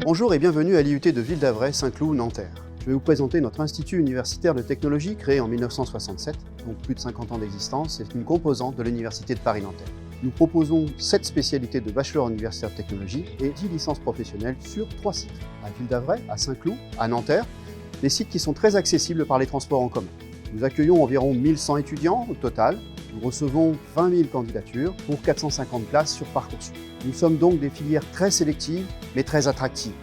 Bonjour et bienvenue à l'IUT de Ville-d'Avray, Saint-Cloud, Nanterre. Je vais vous présenter notre institut universitaire de technologie créé en 1967, donc plus de 50 ans d'existence. C'est une composante de l'université de Paris-Nanterre. Nous proposons 7 spécialités de bachelor universitaire de technologie et 10 licences professionnelles sur 3 sites. À Ville-d'Avray, à Saint-Cloud, à Nanterre, des sites qui sont très accessibles par les transports en commun. Nous accueillons environ 1100 étudiants au total. Nous recevons 20 000 candidatures pour 450 places sur Parcoursup. Nous sommes donc des filières très sélectives, mais très attractives.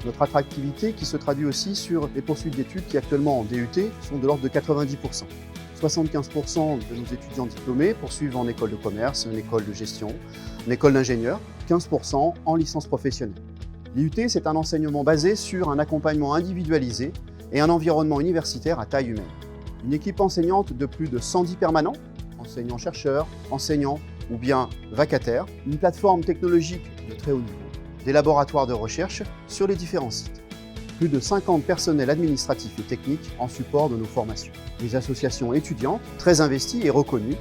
Notre attractivité qui se traduit aussi sur les poursuites d'études qui actuellement en DUT sont de l'ordre de 90%. 75% de nos étudiants diplômés poursuivent en école de commerce, en école de gestion, en école d'ingénieur, 15% en licence professionnelle. L'IUT, c'est un enseignement basé sur un accompagnement individualisé et un environnement universitaire à taille humaine. Une équipe enseignante de plus de 110 permanents, enseignants-chercheurs, enseignants ou bien vacataires, une plateforme technologique de très haut niveau, des laboratoires de recherche sur les différents sites, plus de 50 personnels administratifs et techniques en support de nos formations, des associations étudiantes très investies et reconnues,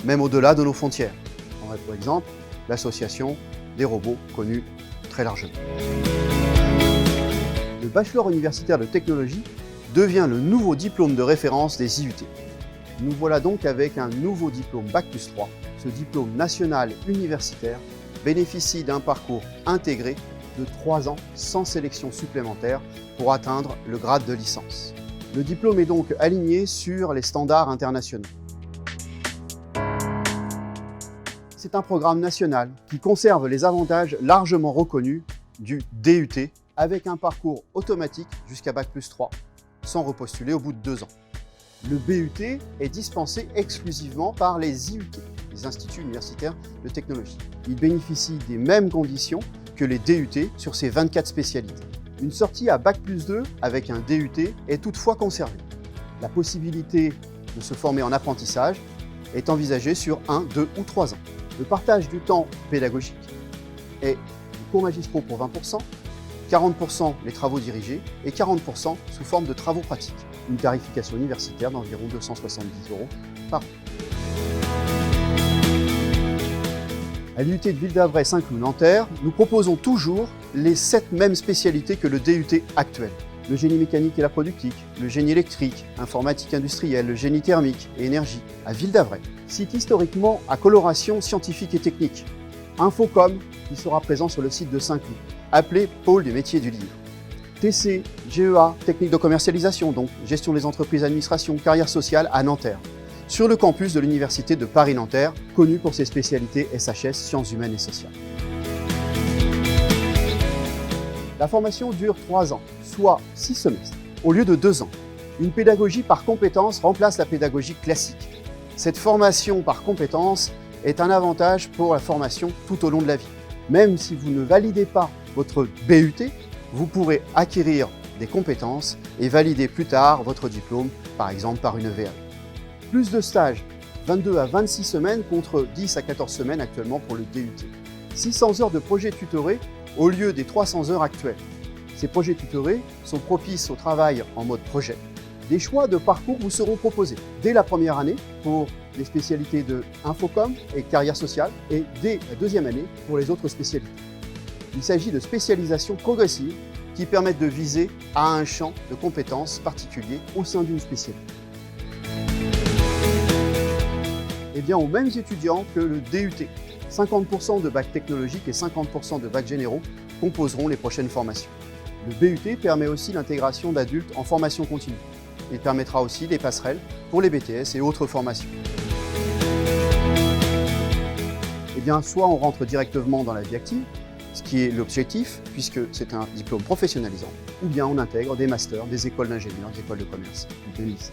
même au-delà de nos frontières. On a par exemple l'association des robots connue très largement. Le bachelor universitaire de technologie devient le nouveau diplôme de référence des IUT. Nous voilà donc avec un nouveau diplôme Bac+3. Ce diplôme national universitaire bénéficie d'un parcours intégré de 3 ans sans sélection supplémentaire pour atteindre le grade de licence. Le diplôme est donc aligné sur les standards internationaux. C'est un programme national qui conserve les avantages largement reconnus du DUT avec un parcours automatique jusqu'à Bac+3 sans repostuler au bout de 2 ans. Le BUT est dispensé exclusivement par les IUT, les instituts universitaires de technologie. Il bénéficie des mêmes conditions que les DUT sur ces 24 spécialités. Une sortie à Bac+2 avec un DUT est toutefois conservée. La possibilité de se former en apprentissage est envisagée sur 1, 2 ou 3 ans. Le partage du temps pédagogique est du cours magistraux pour 20%, 40% les travaux dirigés et 40% sous forme de travaux pratiques. Une tarification universitaire d'environ 270 € par an. À l'IUT de Ville-d'Avray, Saint-Cloud, Nanterre, nous proposons toujours les 7 mêmes spécialités que le DUT actuel. Le génie mécanique et la productique, le génie électrique, informatique industrielle, le génie thermique et énergie. À Ville-d'Avray, site historiquement à coloration scientifique et technique. Infocom, qui sera présent sur le site de Saint-Cloud, appelé Pôle des métiers du livre. TC, GEA, technique de commercialisation, donc gestion des entreprises, administration, carrière sociale à Nanterre, sur le campus de l'université de Paris-Nanterre, connu pour ses spécialités SHS, sciences humaines et sociales. La formation dure 3 ans, soit 6 semestres, au lieu de 2 ans. Une pédagogie par compétences remplace la pédagogie classique. Cette formation par compétences est un avantage pour la formation tout au long de la vie. Même si vous ne validez pas votre BUT, vous pourrez acquérir des compétences et valider plus tard votre diplôme, par exemple par une VA. Plus de stages, 22 à 26 semaines contre 10 à 14 semaines actuellement pour le DUT. 600 heures de projets tutorés au lieu des 300 heures actuelles. Ces projets tutorés sont propices au travail en mode projet. Des choix de parcours vous seront proposés dès la première année pour les spécialités de Infocom et carrière sociale et dès la 2e année pour les autres spécialités. Il s'agit de spécialisations progressives qui permettent de viser à un champ de compétences particulier au sein d'une spécialité. Et bien aux mêmes étudiants que le DUT. 50% de bac technologique et 50% de bac généraux composeront les prochaines formations. Le BUT permet aussi l'intégration d'adultes en formation continue. Il permettra aussi des passerelles pour les BTS et autres formations. Et bien soit on rentre directement dans la vie active, ce qui est l'objectif, puisque c'est un diplôme professionnalisant, ou bien on intègre des masters, des écoles d'ingénieurs, des écoles de commerce, ou des lycées.